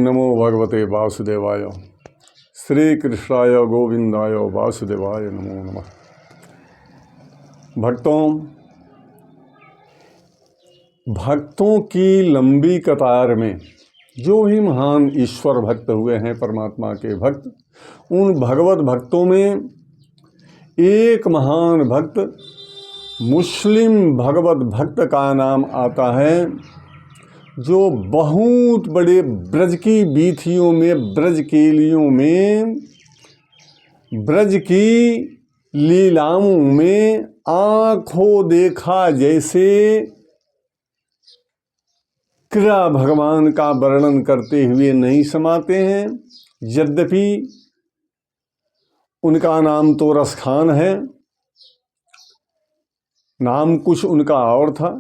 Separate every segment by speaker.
Speaker 1: नमो भगवते वासुदेवाय। श्री कृष्णाय गोविंदाय वासुदेवाय नमो नमः। भक्तों की लंबी कतार में जो भी महान ईश्वर भक्त हुए हैं, परमात्मा के भक्त, उन भगवत भक्तों में एक महान भक्त मुस्लिम भगवत भक्त का नाम आता है, जो बहुत बड़े ब्रज की वीथियों में, ब्रज केलियों में, ब्रज की लीलाओं में आँखों देखा जैसे क्रिया भगवान का वर्णन करते हुए नहीं समाते हैं। यद्यपि उनका नाम तो रसखान है, नाम कुछ उनका और था,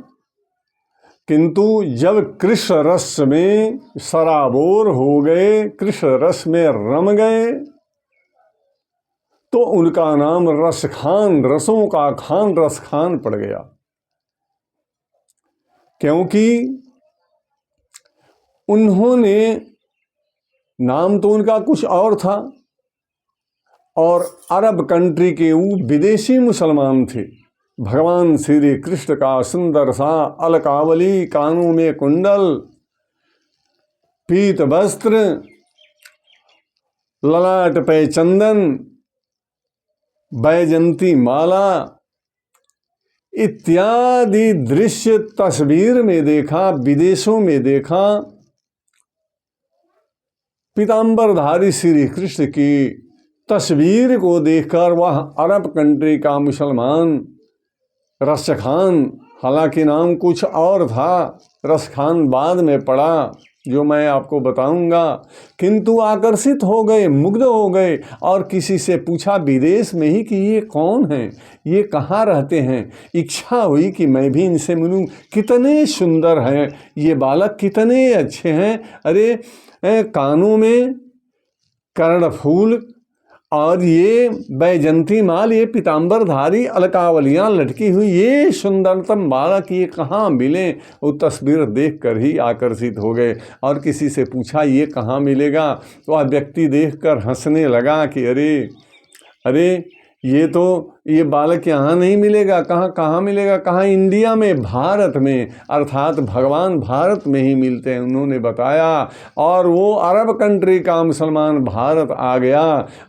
Speaker 1: किंतु जब कृष्ण रस में सराबोर हो गए, कृष्ण रस में रम गए, तो उनका नाम रसखान, रसों का खान, रसखान पड़ गया। क्योंकि उन्होंने, नाम तो उनका कुछ और था, और अरब कंट्री के वो विदेशी मुसलमान थे। भगवान श्री कृष्ण का सुंदर सा अलकावली, कानों में कुंडल, पीत वस्त्र, ललाट पे चंदन, बैजंती माला इत्यादि दृश्य तस्वीर में देखा, विदेशों में देखा। पीतांबरधारी श्री कृष्ण की तस्वीर को देखकर वह अरब कंट्री का मुसलमान रसखान, हालांकि नाम कुछ और था, रसखान बाद में पड़ा, जो मैं आपको बताऊंगा, किंतु आकर्षित हो गए, मुग्ध हो गए, और किसी से पूछा विदेश में ही कि ये कौन हैं, ये कहाँ रहते हैं। इच्छा हुई कि मैं भी इनसे मिलूं, कितने सुंदर हैं ये बालक, कितने अच्छे हैं। अरे कानों में कर्णफूल और ये बैजंती माल, ये पीतांबरधारी अलकावलियाँ लटकी हुई, ये सुंदरतम बालक ये कहाँ मिले। वो तस्वीर देखकर ही आकर्षित हो गए, और किसी से पूछा ये कहाँ मिलेगा, तो वह व्यक्ति देखकर हंसने लगा कि अरे ये बालक यहाँ नहीं मिलेगा। कहाँ मिलेगा, कहाँ, इंडिया में, भारत में, अर्थात भगवान भारत में ही मिलते हैं, उन्होंने बताया। और वो अरब कंट्री का मुसलमान भारत आ गया,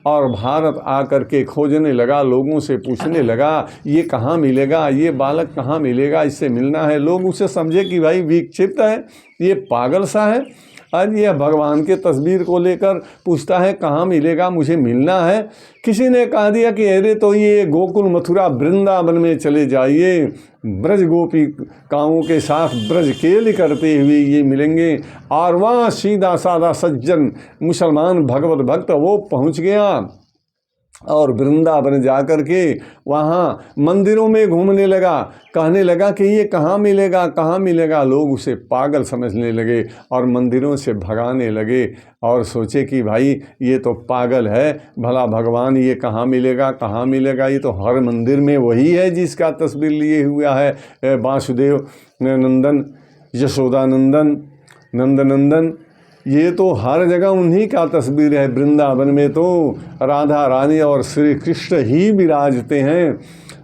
Speaker 1: और भारत आकर के खोजने लगा, लोगों से पूछने लगा ये कहाँ मिलेगा, ये बालक कहाँ मिलेगा, इससे मिलना है। लोग उसे समझे कि भाई विक्षिप्त है, ये पागल सा है, आज यह भगवान के तस्वीर को लेकर पूछता है कहाँ मिलेगा, मुझे मिलना है। किसी ने कह दिया कि अरे तो ये गोकुल, मथुरा, वृंदावन में चले जाइए, ब्रज गोपी काओं के साथ ब्रज केली करते हुए ये मिलेंगे। और वहाँ सीधा साधा सज्जन मुसलमान भगवत भक्त वो पहुँच गया, और वृंदावन जाकर के वहाँ मंदिरों में घूमने लगा, कहने लगा कि ये कहाँ मिलेगा, कहाँ मिलेगा। लोग उसे पागल समझने लगे और मंदिरों से भगाने लगे, और सोचे कि भाई ये तो पागल है, भला भगवान ये कहाँ मिलेगा, कहाँ मिलेगा, ये तो हर मंदिर में वही है जिसका तस्वीर लिए हुआ है वासुदेव नंदन, यशोदानंदन, नंदनंदन, ये तो हर जगह उन्हीं का तस्वीर है। वृंदावन में तो राधा रानी और श्री कृष्ण ही विराजते हैं।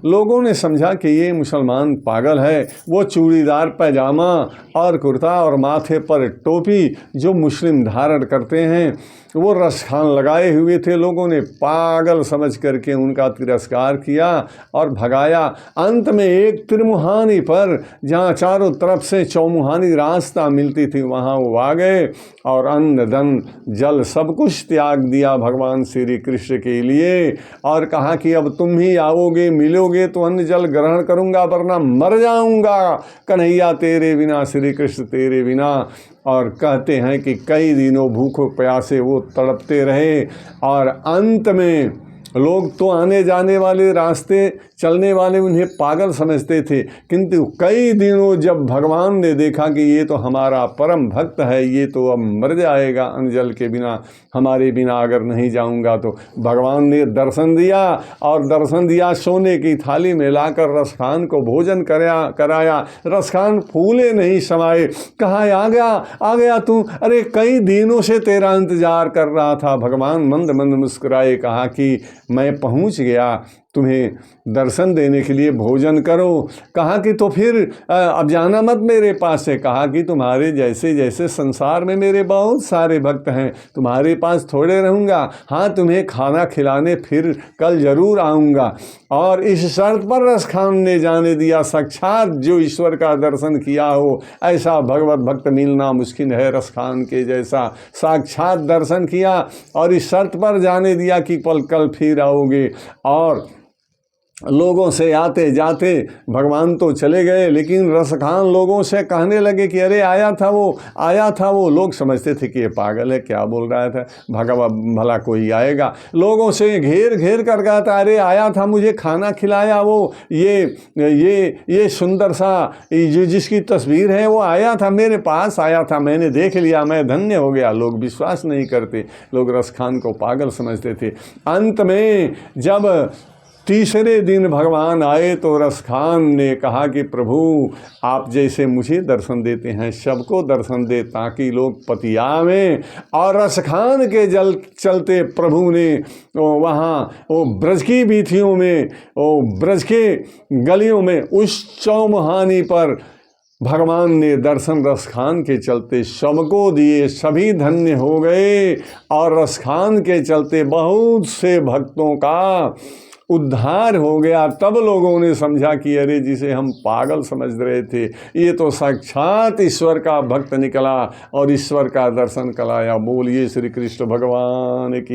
Speaker 1: लोगों ने समझा कि ये मुसलमान पागल है। वो चूड़ीदार पैजामा और कुर्ता और माथे पर टोपी जो मुस्लिम धारण करते हैं, वो रसखान लगाए हुए थे। लोगों ने पागल समझ करके उनका तिरस्कार किया और भगाया। अंत में एक त्रिमुहानी पर, जहाँ चारों तरफ से चौमुहानी रास्ता मिलती थी, वहाँ वो आ गए और अन्न धन जल सब कुछ त्याग दिया भगवान श्री कृष्ण के लिए, और कहा कि अब तुम ही आओगे, मिलोगे तो अन्न जल ग्रहण करूँगा, वरना मर जाऊँगा कन्हैया तेरे बिना, श्री कृष्ण तेरे बिना। और कहते हैं कि कई दिनों भूखों प्यासे वो तड़पते रहे, और अंत में लोग तो आने जाने वाले रास्ते चलने वाले उन्हें पागल समझते थे, किंतु कई दिनों जब भगवान ने देखा कि ये तो हमारा परम भक्त है, ये तो अब मर जाएगा अन्न जल के बिना, हमारे बिना अगर नहीं जाऊंगा तो भगवान ने दर्शन दिया, और दर्शन दिया सोने की थाली में लाकर रसखान को भोजन कराया। रसखान फूले नहीं समाये, कहा आ गया तू, अरे कई दिनों से तेरा इंतजार कर रहा था। भगवान मंद मंद मुस्कुराए, कहा कि मैं पहुंच गया, तुम्हें दर्शन देने के लिए भोजन करो। कहा कि तो फिर अब जाना मत मेरे पास से। कहा कि तुम्हारे जैसे जैसे संसार में मेरे बहुत सारे भक्त हैं, तुम्हारे पास थोड़े रहूँगा। हाँ, तुम्हें खाना खिलाने फिर कल जरूर आऊँगा। और इस शर्त पर रसखान ने जाने दिया, साक्षात जो ईश्वर का दर्शन किया हो ऐसा भगवत भक्त मिलना मुश्किल है। रसखान के जैसा साक्षात दर्शन किया और इस शर्त पर जाने दिया कि कल फिर आओगे। और लोगों से आते जाते भगवान तो चले गए, लेकिन रसखान लोगों से कहने लगे कि अरे आया था वो। लोग समझते थे कि ये पागल है, क्या बोल रहा था, भला कोई आएगा। लोगों से घेर कर कहा था, अरे आया था, मुझे खाना खिलाया वो, ये सुंदर सा जो जिसकी तस्वीर है वो आया था, मेरे पास आया था, मैंने देख लिया, मैं धन्य हो गया। लोग विश्वास नहीं करते, लोग रसखान को पागल समझते थे। अंत में जब तीसरे दिन भगवान आए तो रसखान ने कहा कि प्रभु आप जैसे मुझे दर्शन देते हैं सबको दर्शन दे, ताकि लोग पतियावें। और रसखान के चलते प्रभु ने वहाँ वो ब्रज की वीथियों में, वो ब्रज के गलियों में, उस चौमुहानी पर भगवान ने दर्शन रसखान के चलते सबको दिए, सभी धन्य हो गए। और रसखान के चलते बहुत से भक्तों का उद्धार हो गया। तब लोगों ने समझा कि अरे जिसे हम पागल समझ रहे थे, ये तो साक्षात ईश्वर का भक्त निकला और ईश्वर का दर्शन कराया। बोलिए श्री कृष्ण भगवान की।